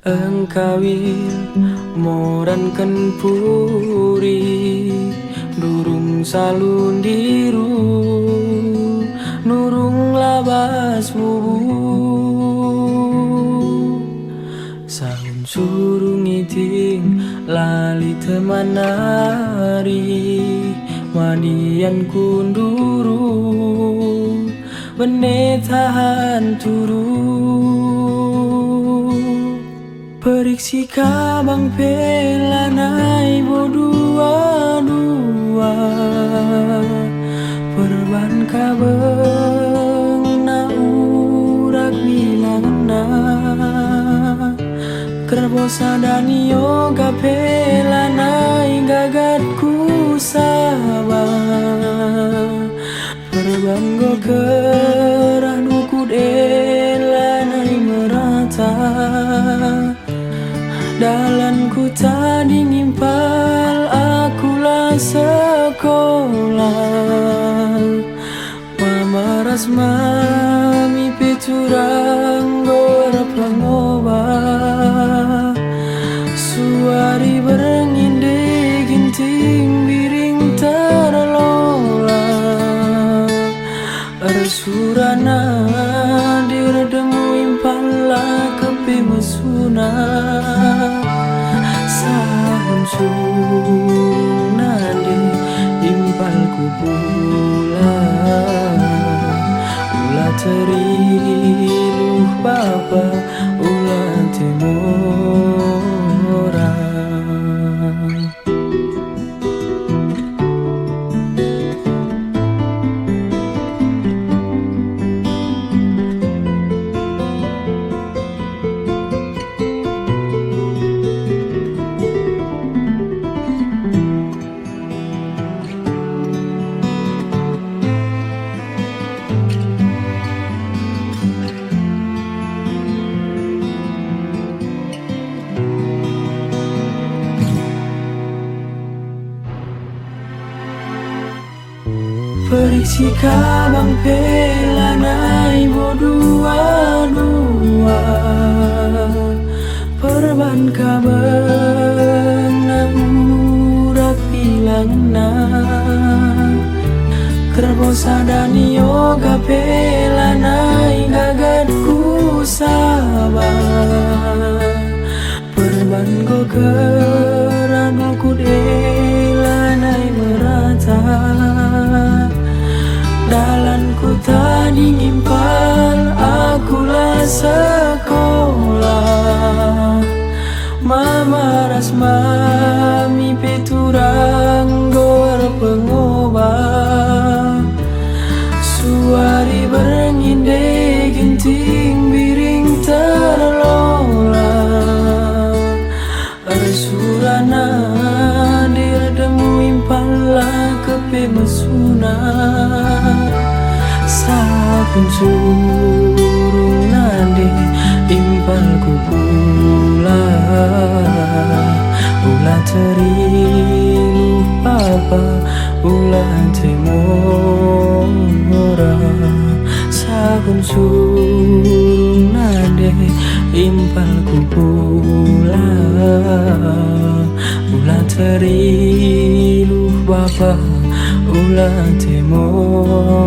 Engkawil moranken puri durung salun diru nurung labas wubu sahun surung iting lali temanari mandian kunduru bene tahan turu periksi kabang pelanai bodua-dua perban kabeng na urak bilangna kerbosa dan yoga pelanai gagatku sabah perban go kerah nukud elanai merata dalanku tadi ngimpal akulah sekolah mama ras mami peturang gor pengobah suari bernginde ginting biring terlola arsurana diredemu impala kepe mesuna sahun surung nade impalku pula ulah teriluh bapa ulah temora periksi kabang pelanai bodua-dua perban kabeng na urak bilangna kerbosa dan yoga pelanai gagatku sabah perban go keranoku delanai merata dalanku tadi ngimpal akulah sekolah mama ras mami peturang gor pengobah suari bernginde ginting biring terlola arsurana diredemu impala kepe mesuna sapun surung nade impalku pula ulah teriluh papa ulah temora sapun surung nade impalku pula ulah teriluh bapa ulah temora